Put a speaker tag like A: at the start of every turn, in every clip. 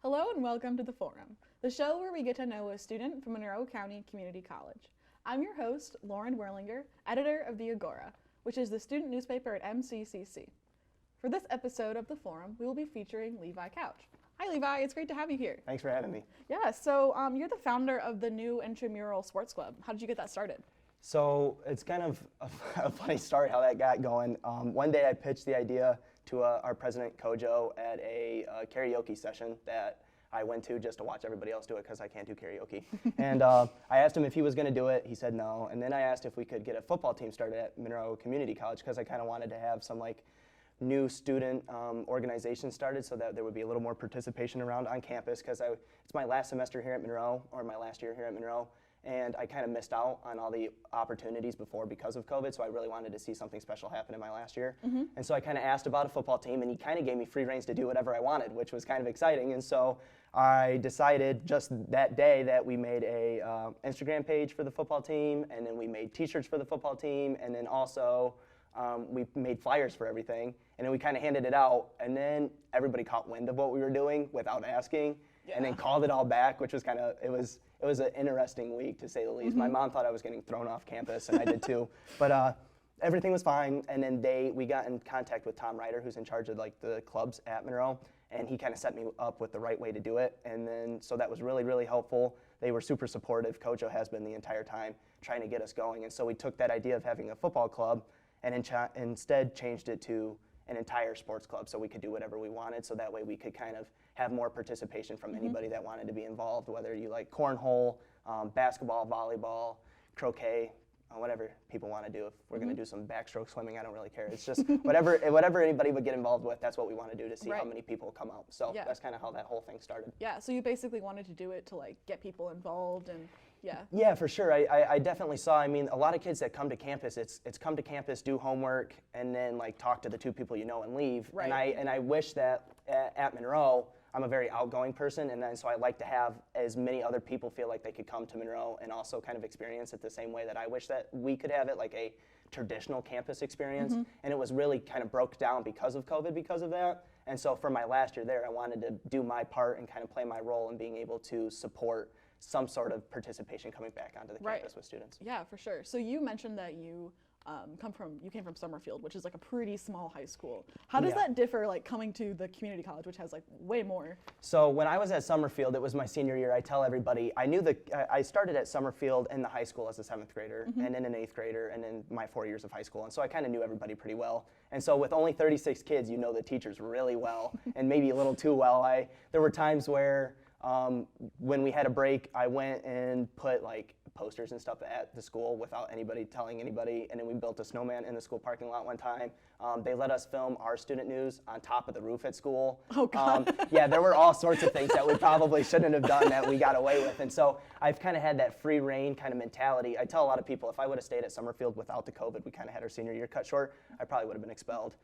A: Hello and welcome to The Forum, the show where we get to know a student from Monroe County Community College. I'm your host, Lauren Werlinger, editor of The Agora, which is the student newspaper at MCCC. For this episode of The Forum, we will be featuring Levi Couch. Hi Levi, it's great to have you here.
B: Thanks for having me.
A: Yeah, so you're the founder of the new intramural sports club. How did you get that started?
B: So it's kind of a funny story how that got going. One day I pitched the idea to our president, Kojo, at a karaoke session that I went to just to watch everybody else do it because I can't do karaoke. And I asked him if he was going to do it. He said no. And then I asked if we could get a football team started at Monroe Community College because I kind of wanted to have some new student organization started so that there would be a little more participation around on campus because it's my last semester here at Monroe, or my last year here at Monroe, and I kind of missed out on all the opportunities before because of COVID, so I really wanted to see something special happen in my last year. And so I kind of asked about a football team, and he kind of gave me free reins to do whatever I wanted, which was kind of exciting. And so I decided just that day that we made a Instagram page for the football team, and then we made t-shirts for the football team, and then also we made flyers for everything, and then we kind of handed it out, and then everybody caught wind of what we were doing without asking, and then called it all back, which was kind of, it was an interesting week, to say the least. My mom thought I was getting thrown off campus, and I did too, but everything was fine, and then we got in contact with Tom Ryder, who's in charge of the clubs at Monroe, and he kind of set me up with the right way to do it, and then so that was really, really helpful. They were super supportive. Kojo has been the entire time trying to get us going, and so we took that idea of having a football club and instead changed it to an entire sports club so we could do whatever we wanted, so that way we could kind of have more participation from anybody that wanted to be involved, whether you like cornhole, basketball, volleyball, croquet, whatever people want to do. If we're going to do some backstroke swimming, I don't really care. It's just whatever anybody would get involved with, that's what we want to do to see how many people come out. So that's kind of how that whole thing started.
A: Yeah, so you basically wanted to do it to get people involved and
B: Yeah, for sure. I definitely saw, I mean, a lot of kids that come to campus, it's come to campus, do homework, and then talk to the two people you know and leave.
A: Right.
B: And I wish that at Monroe, I'm a very outgoing person, and then so I like to have as many other people feel like they could come to Monroe and also kind of experience it the same way that I wish that we could have it, like a traditional campus experience. And it was really kind of broke down because of COVID, because of that. And so for my last year there, I wanted to do my part and kind of play my role in being able to support some sort of participation coming back onto the campus with students.
A: Yeah, for sure. So you mentioned that you came from Summerfield, which is a pretty small high school. How does that differ coming to the community college, which has way more?
B: So when I was at Summerfield, it was my senior year. I tell everybody, I started at Summerfield in the high school as a 7th grader, and then an 8th grader, and then my 4 years of high school. And so I kind of knew everybody pretty well. And so with only 36 kids, you know the teachers really well, and maybe a little too well. There were times where when we had a break, I went and put posters and stuff at the school without anybody telling anybody, and then we built a snowman in the school parking lot one time. They let us film our student news on top of the roof at school.
A: Oh, God.
B: Yeah, there were all sorts of things that we probably shouldn't have done that we got away with, and so I've kind of had that free reign kind of mentality. I tell a lot of people, if I would have stayed at Summerfield without the COVID, we kind of had our senior year cut short, I probably would have been expelled.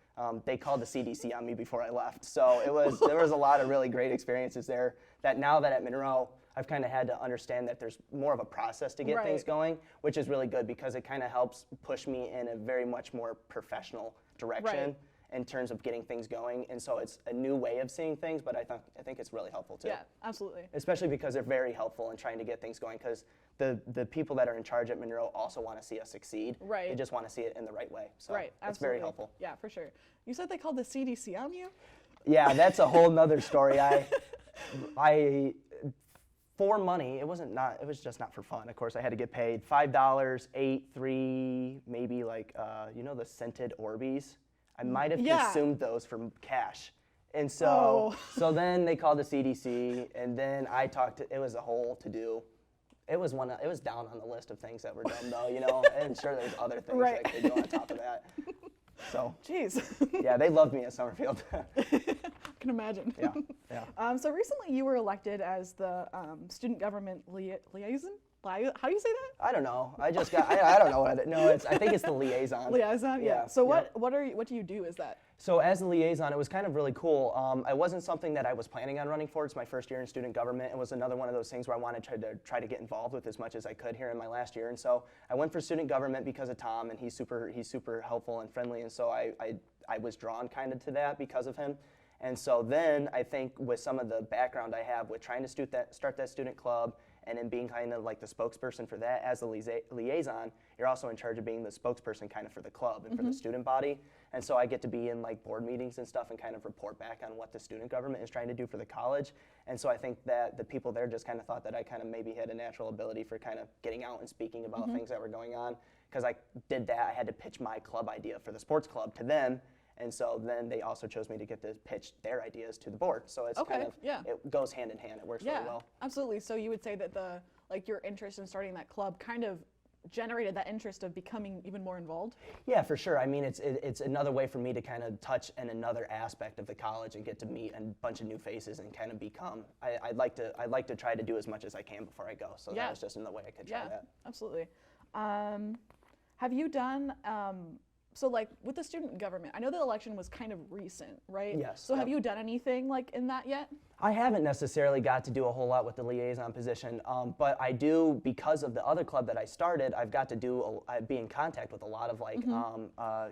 B: They called the CDC on me before I left, so there was a lot of really great experiences there that now that at Monroe, I've kind of had to understand that there's more of a process to get things going, which is really good because it kind of helps push me in a very much more professional direction in terms of getting things going. And so it's a new way of seeing things, but I think it's really helpful too.
A: Yeah, absolutely.
B: Especially because they're very helpful in trying to get things going, because the people that are in charge at Monroe also want to see us succeed.
A: Right.
B: They just want to see it in the right way. So it's
A: absolutely.
B: very helpful.
A: Yeah, for sure. You said they called the CDC on you?
B: Yeah, that's a whole nother story. For money, it was just not for fun. Of course, I had to get paid $5, $8, $3, maybe the scented Orbeez. I might have consumed those for cash. And so then they called the CDC, and then it was a whole to-do. It was down on the list of things that were done though, and sure there's other things that could go on top of that. So,
A: jeez.
B: Yeah, they loved me at Summerfield.
A: I can imagine.
B: Yeah.
A: So recently you were elected as the student government liaison? How do you say that?
B: I don't know. I just got. I don't know what it. No, I think it's the liaison.
A: Liaison, yeah. So what do you do as that?
B: So as the liaison, it was kind of really cool. It wasn't something that I was planning on running for. It's my first year in student government. It was another one of those things where I wanted to try to get involved with as much as I could here in my last year. And so I went for student government because of Tom, and he's super helpful and friendly. And so I was drawn kind of to that because of him. And so then I think with some of the background I have with trying to start that student club and then being kind of like the spokesperson for that as the liaison, you're also in charge of being the spokesperson kind of for the club and for the student body. And so I get to be in like board meetings and stuff and kind of report back on what the student government is trying to do for the college. And so I think that the people there just kind of thought that I kind of maybe had a natural ability for kind of getting out and speaking about things that were going on. Because I did that, I had to pitch my club idea for the sports club to them. And so then they also chose me to get to pitch their ideas to the board. So it's kind of, it goes hand in hand. It works really well.
A: Absolutely. So you would say that your interest in starting that club kind of generated that interest of becoming even more involved?
B: Yeah, for sure. I mean, it's another way for me to kind of touch in another aspect of the college and get to meet a bunch of new faces and kind of become. I'd like to try to do as much as I can before I go. So that was just another way I could try that.
A: Absolutely. Have you done? So like with the student government, I know the election was kind of recent, right?
B: Yes.
A: So have you done anything like in that yet?
B: I haven't necessarily got to do a whole lot with the liaison position, but I do, because of the other club that I started, I've got to be in contact with a lot of like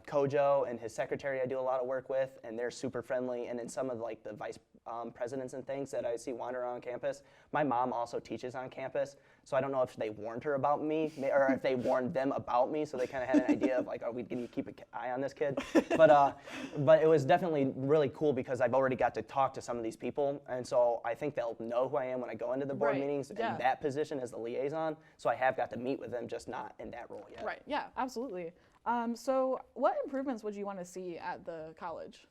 B: Kojo and his secretary I do a lot of work with, and they're super friendly, and then some of like the vice presidents and things that I see wander around campus. My mom also teaches on campus, so I don't know if they warned her about me, or if they warned them about me, so they kind of had an idea of like, are we going to keep an eye on this kid? But it was definitely really cool because I've already got to talk to some of these people, and so I think they'll know who I am when I go into the board meetings in that position as the liaison. So I have got to meet with them, just not in that role yet.
A: Right. Yeah. Absolutely. So what improvements would you want to see at the college?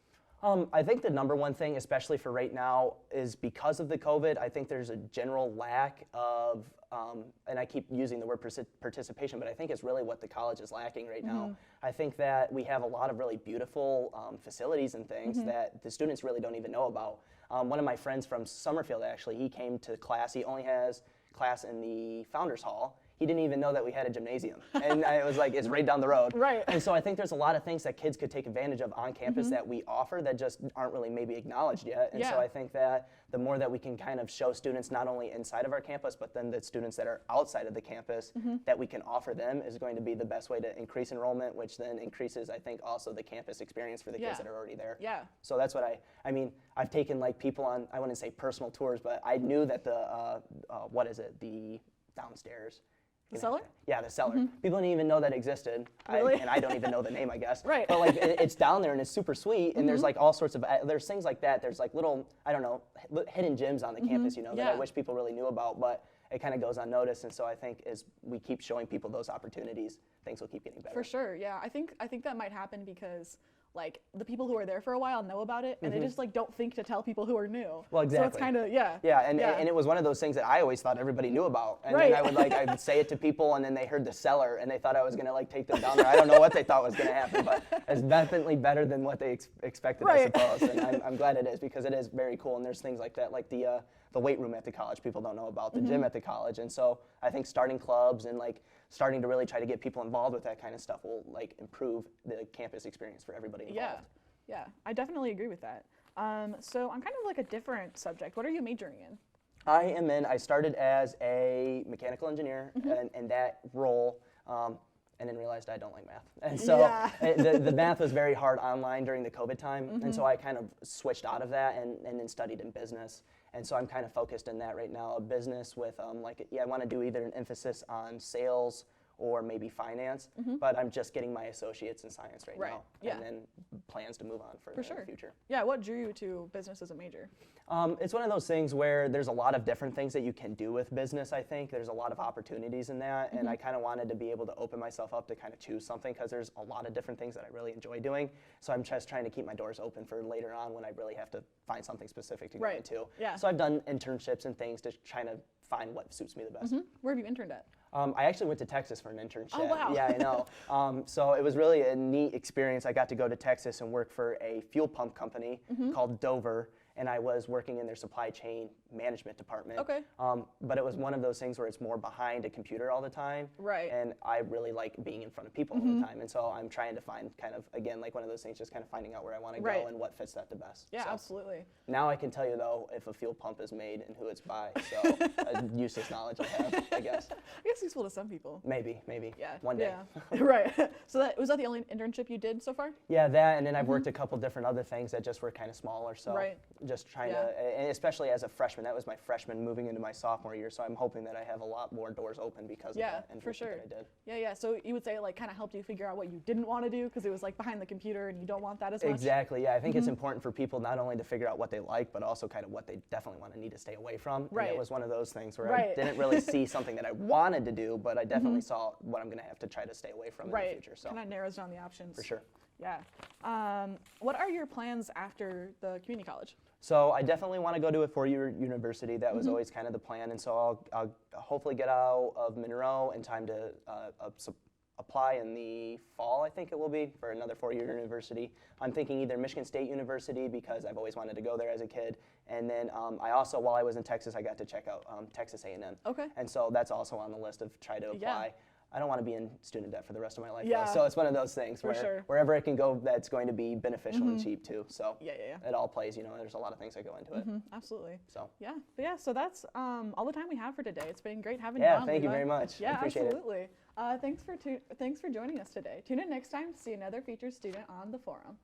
B: I think the number one thing, especially for right now, is because of the COVID, I think there's a general lack of, and I keep using the word participation, but I think it's really what the college is lacking right now. I think that we have a lot of really beautiful facilities and things that the students really don't even know about. One of my friends from Summerfield, actually, he came to class. He only has class in the Founders Hall. He didn't even know that we had a gymnasium. And it was like, it's right down the road.
A: Right.
B: And so I think there's a lot of things that kids could take advantage of on campus that we offer that just aren't really maybe acknowledged yet. And so I think that the more that we can kind of show students not only inside of our campus, but then the students that are outside of the campus that we can offer them is going to be the best way to increase enrollment, which then increases, I think, also the campus experience for the kids that are already there.
A: Yeah.
B: So that's what I mean, I've taken like people on, I wouldn't say personal tours, but I knew that the downstairs.
A: The cellar?
B: Yeah, the cellar. People didn't even know that existed.
A: Really?
B: And I don't even know the name, I guess.
A: Right.
B: But like, it's down there and it's super sweet, and there's like all sorts of, there's things like that. There's like little, I don't know, hidden gems on the campus, you know, that I wish people really knew about, but it kind of goes unnoticed. And so I think as we keep showing people those opportunities, things will keep getting better.
A: For sure, yeah. I think that might happen because like the people who are there for a while know about it, and they just like don't think to tell people who are new.
B: Well, exactly.
A: So it's kind of
B: Yeah, and it was one of those things that I always thought everybody knew about, and then I would say it to people, and then they heard the cellar, and they thought I was gonna like take them down there. I don't know what they thought was gonna happen, but it's definitely better than what they expected, I suppose. And I'm glad it is, because it is very cool, and there's things like that, like the weight room at the college people don't know about, the gym at the college, and so I think starting clubs and like starting to really try to get people involved with that kind of stuff will like improve the campus experience for everybody involved.
A: Yeah, I definitely agree with that. So on kind of like a different subject, what are you majoring in?
B: I started as a mechanical engineer in that role, and then realized I don't like math. And so the math was very hard online during the COVID time, and so I kind of switched out of that and then studied in business. And so I'm kind of focused in that right now, a business with I want to do either an emphasis on sales or maybe finance, but I'm just getting my associates in science right now, and then plans to move on further in the future.
A: Yeah, what drew you to business as a major?
B: It's one of those things where there's a lot of different things that you can do with business, I think. There's a lot of opportunities in that, and I kind of wanted to be able to open myself up to kind of choose something, because there's a lot of different things that I really enjoy doing. So I'm just trying to keep my doors open for later on when I really have to find something specific to go into.
A: Yeah.
B: So I've done internships and things to try to find what suits me the best.
A: Where have you interned at?
B: I actually went to Texas for an internship.
A: Oh, wow.
B: Yeah, I know. So it was really a neat experience. I got to go to Texas and work for a fuel pump company called Dover. and I was working in their supply chain management department.
A: Okay.
B: But it was one of those things where it's more behind a computer all the time.
A: Right.
B: And I really like being in front of people all the time. And so I'm trying to find kind of, again, like one of those things, just kind of finding out where I want to go and what fits that the best.
A: Yeah,
B: so
A: absolutely.
B: now I can tell you, though, if a fuel pump is made and who it's by. So useless knowledge I have, I guess.
A: I guess useful to some people.
B: Maybe.
A: Yeah.
B: One day.
A: Yeah. Right. So was that the only internship you did so far?
B: Yeah, that, and then I've worked a couple different other things that just were kind of smaller. So
A: Right.
B: just trying to, and especially as a freshman, that was my freshman moving into my sophomore year. So I'm hoping that I have a lot more doors open because of that internship
A: for sure.
B: that I did.
A: Yeah. So you would say it like kind of helped you figure out what you didn't want to do because it was like behind the computer and you don't want that as much?
B: Exactly, yeah. I think it's important for people not only to figure out what they like, but also kind of what they definitely want to need to stay away from.
A: Right.
B: And it was one of those things where I didn't really see something that I wanted to do, but I definitely saw what I'm going to have to try to stay away from in the future. So
A: kind of narrows down the options.
B: for sure.
A: Yeah. What are your plans after the community college?
B: So I definitely want to go to a four-year university. That was always kind of the plan, and so I'll hopefully get out of Monroe in time to apply in the fall, I think it will be, for another four-year university. I'm thinking either Michigan State University because I've always wanted to go there as a kid, and then I also, while I was in Texas, I got to check out Texas A&M.
A: Okay.
B: And so that's also on the list of try to apply.
A: Yeah.
B: I don't want to be in student debt for the rest of my life.
A: Yeah.
B: Though, so it's one of those things where wherever it can go, that's going to be beneficial and cheap too. So
A: Yeah.
B: it all plays. There's a lot of things that go into it.
A: Absolutely.
B: So
A: Yeah. But yeah, so that's all the time we have for today. It's been great having you
B: yeah,
A: on.
B: thank you
A: Levi.
B: very much.
A: Yeah,
B: I appreciate
A: absolutely. Thanks for joining us today. Tune in next time to see another featured student on the forum.